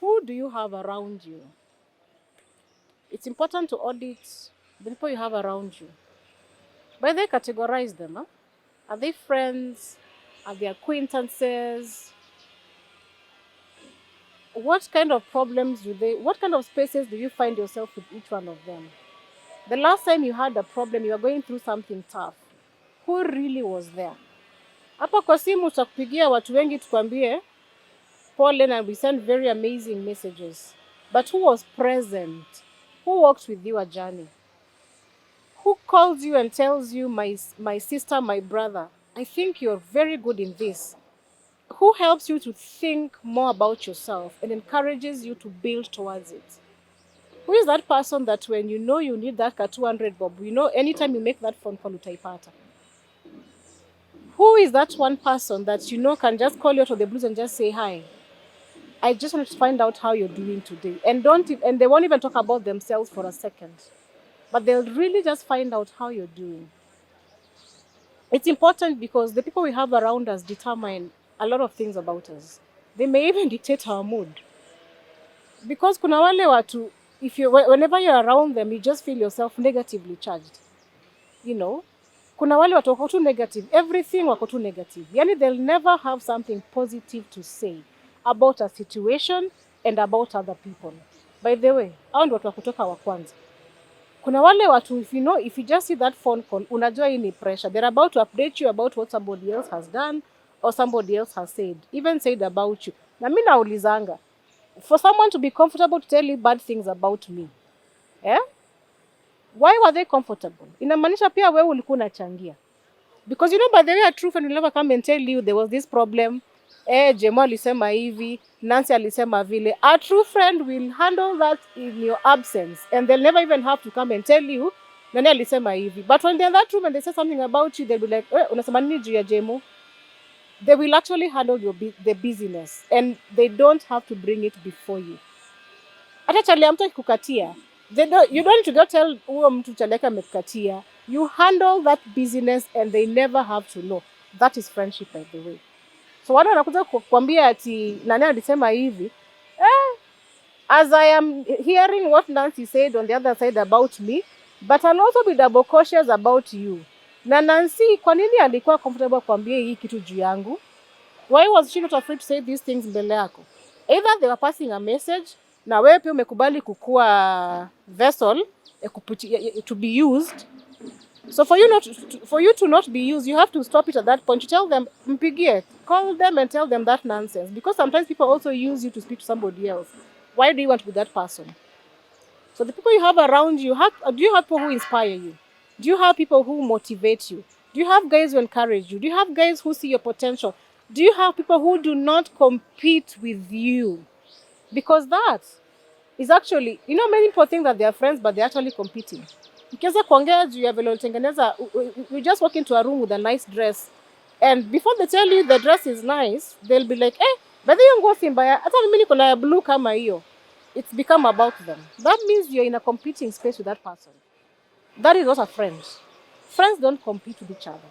Who do you have around you? It's important to audit the people you have around you. By they categorize them. Huh? Are they friends? Are they acquaintances? What kind of problems what kind of spaces do you find yourself with each one of them? The last time you had a problem, you were going through something tough. Who really was there? Hapa kwa simu tutakupigia watu wengi tukwambie pole and we send very amazing messages. But who was present? Who walked with you a journey? Who calls you and tells you, my sister, my brother, I think you're very good in this? Who helps you to think more about yourself and encourages you to build towards it? Who is that person that when you know you need that 200 bob, you know anytime you make that phone call utaipata? Who is that one person that you know can just call you out of the blues and just say hi? I just wanted to find out how you're doing today. And they won't even talk about themselves for a second. But they'll really just find out how you're doing. It's important because the people we have around us determine a lot of things about us. They may even dictate our mood. Because kuna wale watu, whenever you're around them, you just feel yourself negatively charged. You know? Kuna wale watu wako tu negative. Everything wako tu negative. Yani they'll never have something positive to say about a situation and about other people. By the way, hao ndio watu wa kutoka wa kwanza. Kuna wale watu, if you just see that phone call, unajua hii ni pressure. They're about to update you about what somebody else has done or somebody else has said, even said about you. Na mimi naulizanga, for someone to be comfortable to tell you bad things about me, why were they comfortable? Inamaanisha pia wewe ulikuwa unachangia. Because by the way, a true friend will never come and tell you there was this problem. Jemo alisema hivi, Nancy alisema vile. A true friend will handle that in your absence. And they'll never even have to come and tell you, nani alisema hivi. But when they're in that room and they say something about you, they'll be like, unasema nini juu ya Jemo? They will actually handle the business. And they don't have to bring it before you. Hata chali mtu akikukatia, you don't need to go tell huyo mtu chali yake amekukatia. You handle that business and they never have to know. That is friendship, by the way. So watu wanakuja kukwambia ati nani alisema hivi. As I am hearing what Nancy said on the other side about me, but I'll also be double cautious about you. Na Nancy, kwa nini alikuwa comfortable kuambia hii kitu juu yangu? Why was she not afraid to say these things mbele yako? Either they were passing a message, na wewe pia umekubali kukua vessel to be used. So for you to not be used, you have to stop it at that point. You tell them, mpigie, call them and tell them that nonsense. Because sometimes people also use you to speak to somebody else. Why do you want to be that person? So the people you have around you, do you have people who inspire you? Do you have people who motivate you? Do you have guys who encourage you? Do you have guys who see your potential? Do you have people who do not compete with you? Because that is actually, many people think that they are friends, but they're actually competing. Ukianza kuongea juu ya vile ulitengeneza, you just walk into a room with a nice dress, and before they tell you the dress is nice, they'll be like, but hiyo nguo si mbaya, hata mimi niko na blue kama hiyo. It's become about them. That means you're in a competing space with that person. That is not a friend. Friends don't compete with each other.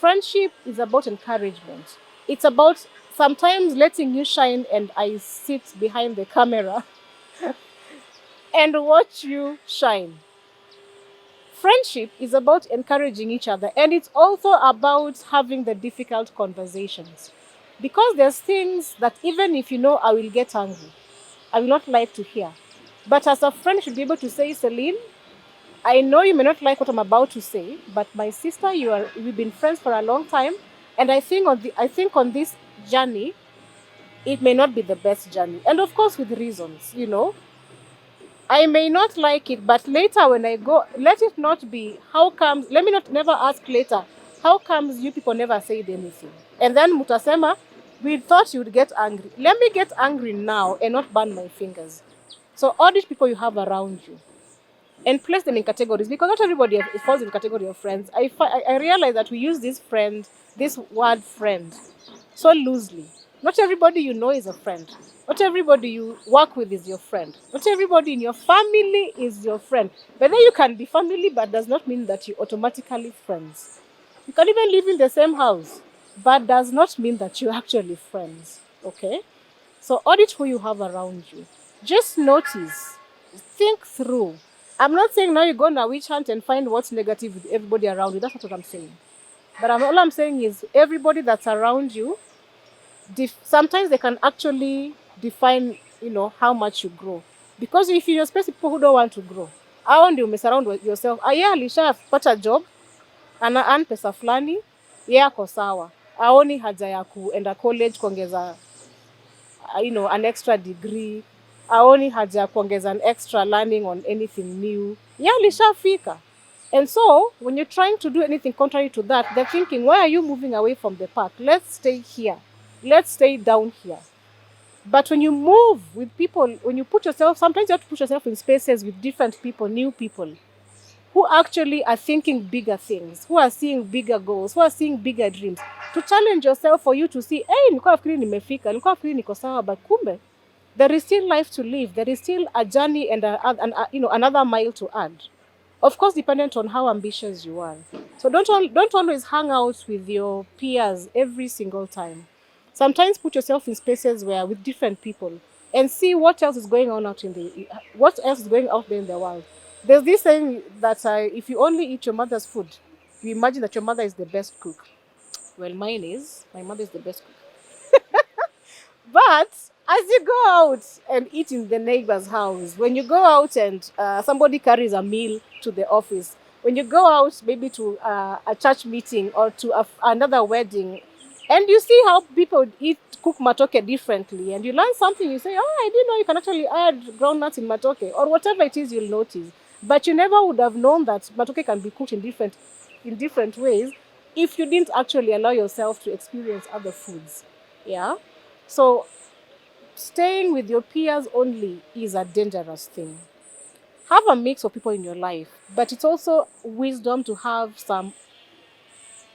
Friendship is about encouragement. It's about sometimes letting you shine and I sit behind the camera and watch you shine. Friendship is about encouraging each other, and it's also about having the difficult conversations. Because there's things that even if I will get angry, I will not like to hear. But as a friend, you should be able to say, Celine, I know you may not like what I'm about to say, but my sister, we've been friends for a long time, and I think on this journey, it may not be the best journey. And of course with reasons, I may not like it, but later when I go, let it not be, let me not never ask later, how comes you people never said anything? And then mutasema, we thought you'd get angry. Let me get angry now and not burn my fingers. So audit people you have around you and place them in categories, because not everybody falls in the category of friends. I realize that we use this word friend, so loosely. Not everybody is a friend. Not everybody you work with is your friend. Not everybody in your family is your friend. But then you can be family, but does not mean that you're automatically friends. You can even live in the same house, but does not mean that you're actually friends. Okay? So audit who you have around you. Just notice, think through. I'm not saying now you go on a witch hunt and find what's negative with everybody around you. That's not what I'm saying. But all I'm saying is everybody that's around you, sometimes they can actually define, how much you grow. Because if you're space people who don't want to grow, how do you mess around with yourself? Aya alishapata job, ana earn pesa fulani, yeye ako sawa. Aoni haja ya kuenda college kuongeza an extra degree. Aoni haja ya kuongeza an extra learning on anything new. Yeye alishafika. And so, when you're trying to do anything contrary to that, they're thinking, why are you moving away from the path? Let's stay here. Let's stay down here. But when you move with people, when you put yourself, sometimes you have to put yourself in spaces with different people, new people, who actually are thinking bigger things, who are seeing bigger goals, who are seeing bigger dreams. To challenge yourself for you to see, hey, nilikuwa nafikiri nimefika, nilikuwa nafikiri niko sawa, but kumbe, there is still life to live. There is still a journey and another mile to add. Of course, dependent on how ambitious you are. So don't always hang out with your peers every single time. Sometimes put yourself in spaces where with different people and see what else is going on out in what else is going out there in the world. There's this saying that if you only eat your mother's food, you imagine that your mother is the best cook. Well, my mother is the best cook. But as you go out and eat in the neighbor's house, when you go out and somebody carries a meal to the office, when you go out maybe to a church meeting or to another wedding, and you see how people cook matoke differently, and you learn something, you say, oh, I didn't know you can actually add groundnuts in matoke, or whatever it is you'll notice. But you never would have known that matoke can be cooked in different ways if you didn't actually allow yourself to experience other foods. Yeah? So staying with your peers only is a dangerous thing. Have a mix of people in your life, but it's also wisdom to have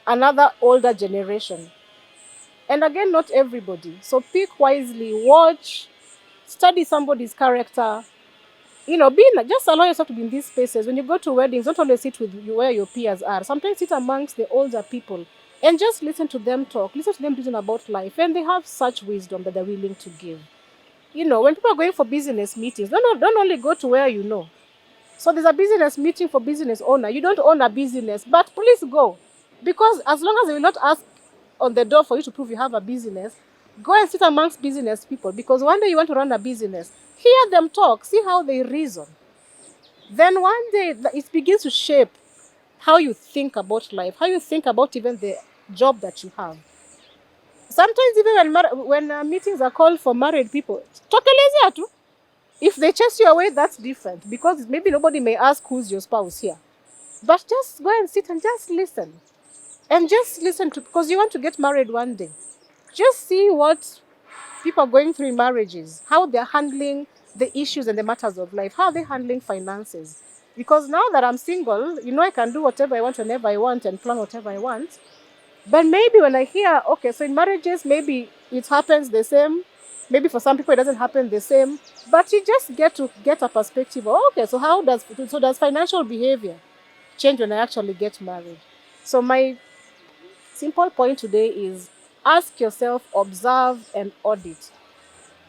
another older generation. And again, not everybody. So pick wisely, watch, study somebody's character. Just allow yourself to be in these spaces. When you go to weddings, don't always sit with where your peers are. Sometimes sit amongst the older people and just listen to them talk. Listen to them reason about life. And they have such wisdom that they're willing to give. When people are going for business meetings, don't only go to where you know. So there's a business meeting for business owner. You don't own a business, but please go. Because as long as they will not ask on the door for you to prove you have a business, go and sit amongst business people. Because one day you want to run a business, hear them talk, see how they reason. Then one day it begins to shape how you think about life, how you think about even the job that you have. Sometimes even when meetings are called for married people, tokelezea tu. If they chase you away, that's different. Because maybe nobody may ask who's your spouse here. But just go and sit and just listen. And just listen because you want to get married one day. Just see what people are going through in marriages, how they're handling the issues and the matters of life, how are they handling finances. Because now that I'm single, I can do whatever I want whenever I want and plan whatever I want. But maybe when I hear, okay, so in marriages, maybe it happens the same. Maybe for some people it doesn't happen the same. But you just get to get a perspective of, okay, so does financial behavior change when I actually get married? So my simple point today is ask yourself, observe and audit.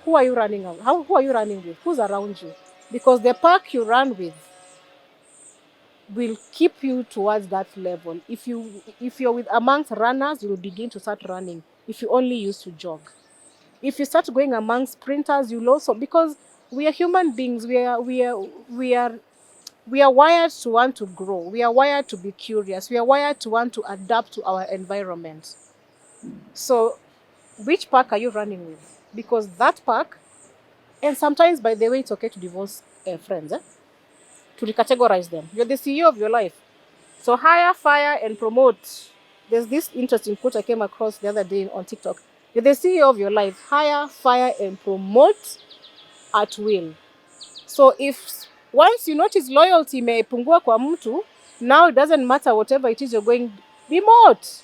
Who are you running with? Who are you running with? Who's around you? Because the pack you run with will keep you towards that level. If you're with amongst runners, you will begin to start running. If you only used to jog. If you start going amongst sprinters, you'll also, because we are human beings, we are wired to want to grow. We are wired to be curious. We are wired to want to adapt to our environment. So, which pack are you running with? Because that pack, and sometimes, by the way, it's okay to divorce friends, to recategorize them. You're the CEO of your life. So hire, fire, and promote. There's this interesting quote I came across the other day on TikTok. You're the CEO of your life. Hire, fire, and promote at will. So if once you notice loyalty imepungua kwa mtu, now it doesn't matter whatever it is you're going, demote.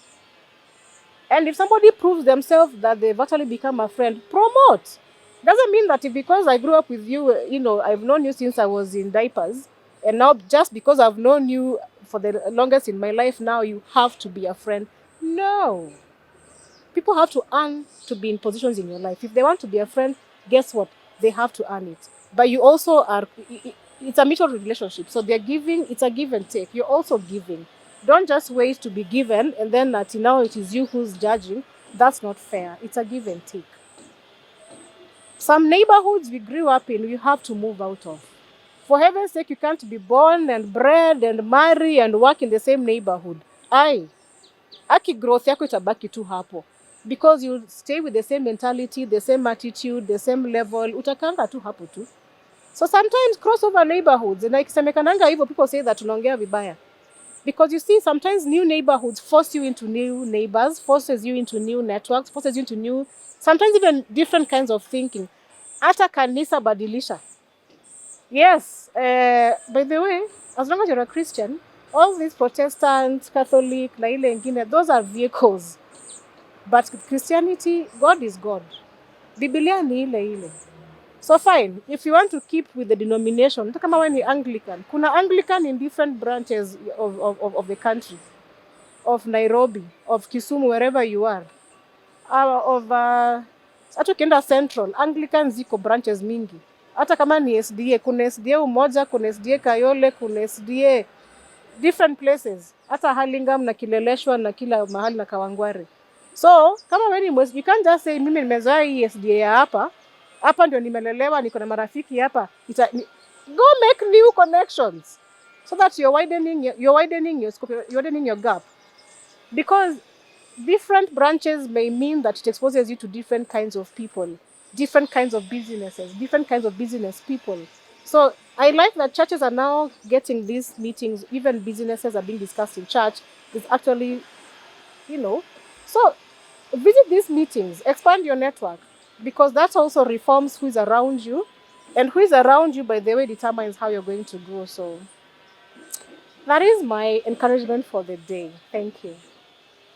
And if somebody proves themselves that they've actually become a friend, promote. Doesn't mean that because I grew up with you, I've known you since I was in diapers, and now just because I've known you for the longest in my life, now you have to be a friend. No. People have to earn to be in positions in your life. If they want to be a friend, guess what? They have to earn it. But you also are, it's a mutual relationship. So they're giving, it's a give and take. You're also giving. Don't just wait to be given and then now it is you who's judging. That's not fair. It's a give and take. Some neighborhoods we grew up in, you have to move out of. For heaven's sake, you can't be born and bred and marry and work in the same neighborhood. Aki growth yako itabaki tu hapo. Because you stay with the same mentality, the same attitude, the same level, utakanga tu hapo tu. So sometimes crossover neighborhoods, na ikisemekananga hivyo, people say that tunaongea vibaya. Because you see, sometimes new neighborhoods force you into new neighbors, forces you into new networks, forces you into new, sometimes even different kinds of thinking. Hata kanisa badilisha. Yes, by the way, as long as you're a Christian, all these Protestants, Catholic, na ile ingine, those are vehicles. But Christianity, God is God. Biblia ni ile ile. So fine, if you want to keep with the denomination, kama wewe ni Anglican, kuna Anglican in different branches of the country, of Nairobi, of Kisumu, wherever you are, hata ukienda Central, Anglican ziko branches mingi. Hata kama ni SDA, kuna SDA Umoja, kuna SDA Kayole, kuna SDA different places. Hata Hurlingham na Kileleshwa na kila mahali na Kawangware. So, kama wewe ni you can't just say mimi nimezoea hii SDA ya hapa ndio nimelelewa, niko na marafiki hapa. Go make new connections so that you're widening your scope, you're widening your gap. Because different branches may mean that it exposes you to different kinds of people, different kinds of businesses, different kinds of business people. So I like that churches are now getting these meetings, even businesses are being discussed in church. It's actually, so visit these meetings, expand your network, because that also reforms who is around you. And who is around you, by the way, determines how you're going to grow. So that is my encouragement for the day. Thank you.